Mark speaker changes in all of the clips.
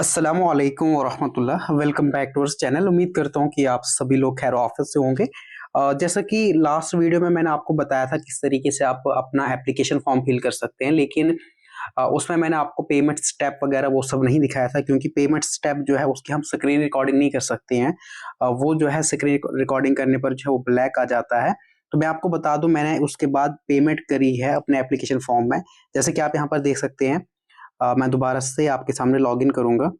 Speaker 1: अस्सलामु अलैकुम वरहमतुल्लाह। Welcome back to our channel. उम्मीद करता हूँ कि आप सभी लोग खैर ऑफिस से होंगे। जैसा कि लास्ट वीडियो में मैंने आपको बताया था किस तरीके से आप अपना एप्लीकेशन फॉर्म फिल कर सकते हैं, लेकिन उसमें मैंने आपको पेमेंट स्टेप वगैरह वो सब नहीं दिखाया था, क्योंकि पेमेंट स्टेप जो है उसकी हम स्क्रीन रिकॉर्डिंग नहीं कर सकते हैं। वो जो है स्क्रीन रिकॉर्डिंग करने पर जो है वो ब्लैक आ जाता है। तो मैं आपको बता दूं, मैंने उसके बाद पेमेंट करी है अपने एप्लीकेशन फॉर्म में। जैसे कि आप यहाँ पर देख सकते हैं। मैं दोबारा से आपके सामने लॉगिन करूंगा।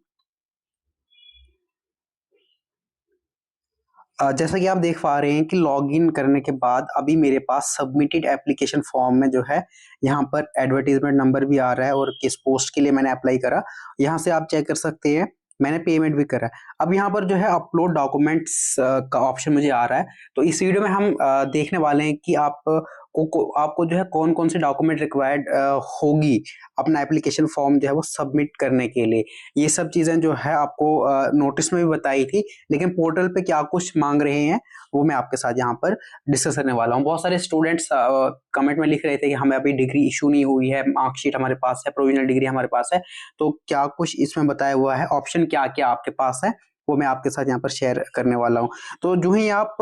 Speaker 1: जैसा कि आप देख पा रहे हैं कि लॉगिन करने के बाद अभी मेरे पास सबमिटेड एप्लीकेशन फॉर्म में जो है यहाँ पर एडवर्टाइजमेंट नंबर भी आ रहा है और किस पोस्ट के लिए मैंने अप्लाई करा यहाँ से आप चेक कर सकते हैं। मैंने पेमेंट भी करा। अब यहाँ पर जो है अपलोड डॉक्यूमेंट्स का ऑप्शन मुझे आ रहा है। तो इस वीडियो में हम देखने वाले हैं कि आपको जो है कौन कौन से डॉक्यूमेंट रिक्वायर्ड होगी अपना एप्लीकेशन फॉर्म जो है वो सबमिट करने के लिए। ये सब चीज़ें जो है आपको नोटिस में भी बताई थी, लेकिन पोर्टल पे क्या कुछ मांग रहे हैं वो मैं आपके साथ यहाँ पर डिस्कस करने वाला हूँ। बहुत सारे स्टूडेंट्स कमेंट में लिख रहे थे कि हमें अभी डिग्री इशू नहीं हुई है, मार्कशीट हमारे पास है, प्रोविजनल डिग्री हमारे पास है। तो क्या कुछ इसमें बताया हुआ है, ऑप्शन क्या क्या आपके पास है, वो मैं आपके साथ यहाँ पर शेयर करने वाला हूँ। तो जो ही आप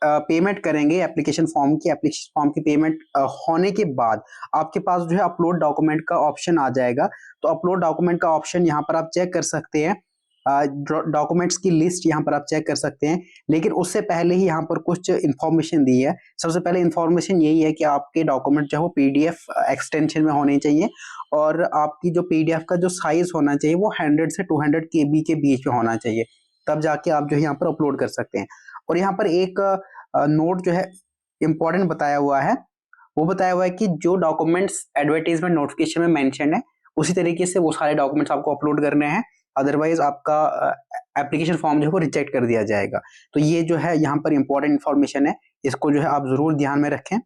Speaker 1: पेमेंट करेंगे एप्लीकेशन फॉर्म की पेमेंट होने के बाद आपके पास जो है अपलोड डॉक्यूमेंट का ऑप्शन आ जाएगा। तो अपलोड डॉक्यूमेंट का ऑप्शन यहाँ पर आप चेक कर सकते हैं। डॉक्यूमेंट्स की लिस्ट यहाँ पर आप चेक कर सकते हैं, लेकिन उससे पहले ही यहाँ पर कुछ इंफॉर्मेशन दी है। सबसे पहले इंफॉर्मेशन यही है कि आपके डॉक्यूमेंट जो है वो पीडीएफ एक्सटेंशन में होने चाहिए और आपकी जो पीडीएफ का जो साइज होना चाहिए वो 100 से 200 केबी के बीच में होना चाहिए। तब जाके आप जो है यहाँ पर अपलोड कर सकते हैं। और यहाँ पर एक नोट जो है इंपॉर्टेंट बताया हुआ है। वो बताया हुआ है कि जो डॉक्यूमेंट्स एडवर्टाइजमेंट नोटिफिकेशन में मेंशन है उसी तरीके से वो सारे डॉक्यूमेंट्स आपको अपलोड करने हैं, अदरवाइज आपका एप्लीकेशन फॉर्म जो है वो रिजेक्ट कर दिया जाएगा। तो ये जो है यहाँ पर इंपॉर्टेंट इंफॉर्मेशन है, इसको जो है आप जरूर ध्यान में रखें।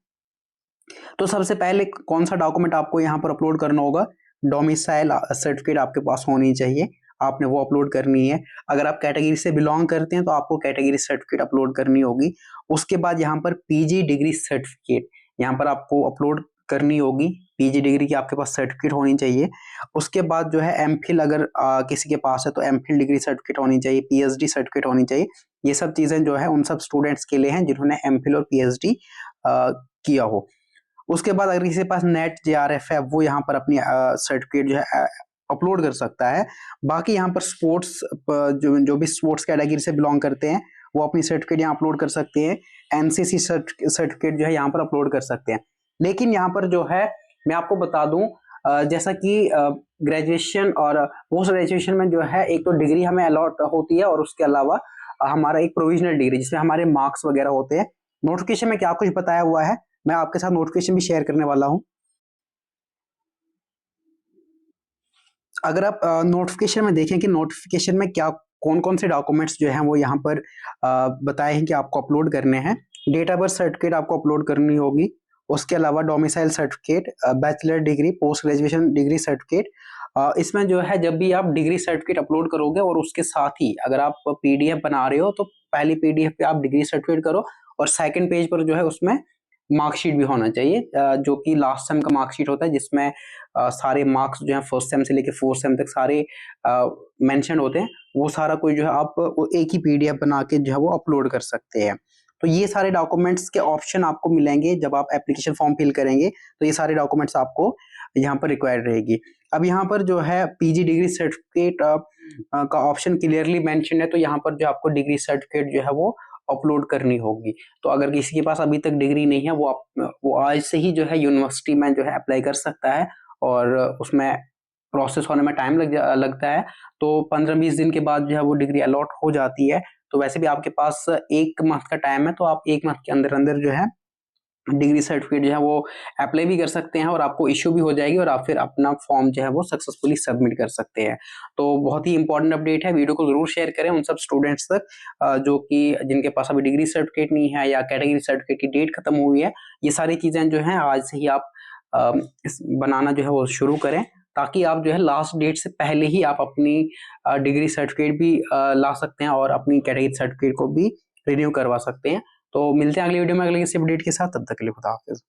Speaker 1: तो सबसे पहले कौन सा डॉक्यूमेंट आपको यहाँ पर अपलोड करना होगा, डोमिसाइल सर्टिफिकेट आपके पास होनी चाहिए, आपने वो अपलोड करनी है। अगर आप कैटेगरी से बिलोंग करते हैं तो आपको कैटेगरी सर्टिफिकेट अपलोड करनी होगी। उसके बाद यहाँ पर पीजी डिग्री सर्टिफिकेट यहाँ पर आपको अपलोड करनी होगी। पीजी डिग्री की आपके पास सर्टिफिकेट होनी चाहिए। उसके बाद जो है एमफिल अगर किसी के पास है तो एमफिल डिग्री सर्टिफिकेट होनी चाहिए, पीएचडी सर्टिफिकेट होनी चाहिए। ये सब चीजें जो है उन सब स्टूडेंट्स के लिए हैं जिन्होंने एमफिल और पीएचडी किया हो। उसके बाद अगर किसी के पास नेट जेआरएफ है वो यहाँ पर अपनी सर्टिफिकेट जो है अपलोड कर सकता है। बाकी यहाँ पर स्पोर्ट्स जो भी स्पोर्ट्स कैटेगरी से बिलोंग करते हैं वो अपनी सर्टिफिकेट यहाँ अपलोड कर सकते हैं। एनसीसी सर्टिफिकेट जो है यहाँ पर अपलोड कर सकते हैं। लेकिन यहाँ पर जो है मैं आपको बता दूं, जैसा कि ग्रेजुएशन और पोस्ट ग्रेजुएशन में जो है एक तो डिग्री हमें अलॉट होती है और उसके अलावा हमारा एक प्रोविजनल डिग्री जिसमें हमारे मार्क्स वगैरह होते हैं। नोटिफिकेशन में क्या कुछ बताया हुआ है मैं आपके साथ नोटिफिकेशन भी शेयर करने वाला हूं। अगर आप नोटिफिकेशन में देखें कि नोटिफिकेशन में क्या कौन कौन से डॉक्यूमेंट्स जो हैं वो यहाँ पर बताए हैं कि आपको अपलोड करने हैं। डेट ऑफ बर्थ सर्टिफिकेट आपको अपलोड करनी होगी। उसके अलावा domicile certificate, bachelor degree, post graduation degree certificate. इसमें जो है जब भी आप डिग्री सर्टिफिकेट अपलोड करोगे और उसके साथ ही अगर आप पीडीएफ बना रहे हो तो पहली पीडीएफ पे आप डिग्री सर्टिफिकेट करो और सेकंड पेज पर जो है उसमें मार्कशीट भी होना चाहिए, जो कि लास्ट सेम का मार्कशीट होता है जिसमें सारे मार्क्स जो है फर्स्ट सेम से लेकर फोर्थ सेम तक सारे मेंशन होते हैं। वो सारा कोई जो है आप एक ही पीडीएफ बना के जो है वो अपलोड कर सकते हैं। तो ये सारे डॉक्यूमेंट्स के ऑप्शन आपको मिलेंगे जब आप एप्लीकेशन फॉर्म फिल करेंगे। तो ये सारे डॉक्यूमेंट्स आपको यहाँ पर रिक्वायर्ड रहेगी। अब यहाँ पर जो है पीजी डिग्री सर्टिफिकेट का ऑप्शन क्लियरली मेंशन है, तो यहाँ पर जो आपको डिग्री सर्टिफिकेट जो है वो अपलोड करनी होगी। तो अगर किसी के पास अभी तक डिग्री नहीं है वो आज से ही जो है यूनिवर्सिटी में जो है अप्लाई कर सकता है और उसमें प्रोसेस होने में टाइम लगता है। तो 15-20 दिन के बाद जो है वो डिग्री अलॉट हो जाती है। तो वैसे भी आपके पास 1 मंथ का टाइम है, तो आप 1 मंथ के अंदर अंदर जो है डिग्री सर्टिफिकेट जो है वो अप्लाई भी कर सकते हैं और आपको इश्यू भी हो जाएगी और आप फिर अपना फॉर्म जो है वो सक्सेसफुली सबमिट कर सकते हैं। तो बहुत ही इंपॉर्टेंट अपडेट है, वीडियो को जरूर शेयर करें उन सब स्टूडेंट्स तक जो कि जिनके पास अभी डिग्री सर्टिफिकेट नहीं है या कैटेगरी सर्टिफिकेट की डेट खत्म हुई है। ये सारी चीजें जो है आज से ही आप बनाना जो है वो शुरू करें, ताकि आप जो है लास्ट डेट से पहले ही आप अपनी डिग्री सर्टिफिकेट भी ला सकते हैं और अपनी कैटेगरी सर्टिफिकेट को भी रिन्यू करवा सकते हैं। तो मिलते हैं अगली वीडियो में अगले किसी अपडेट के साथ, तब तक के लिए खुदा हाफिज।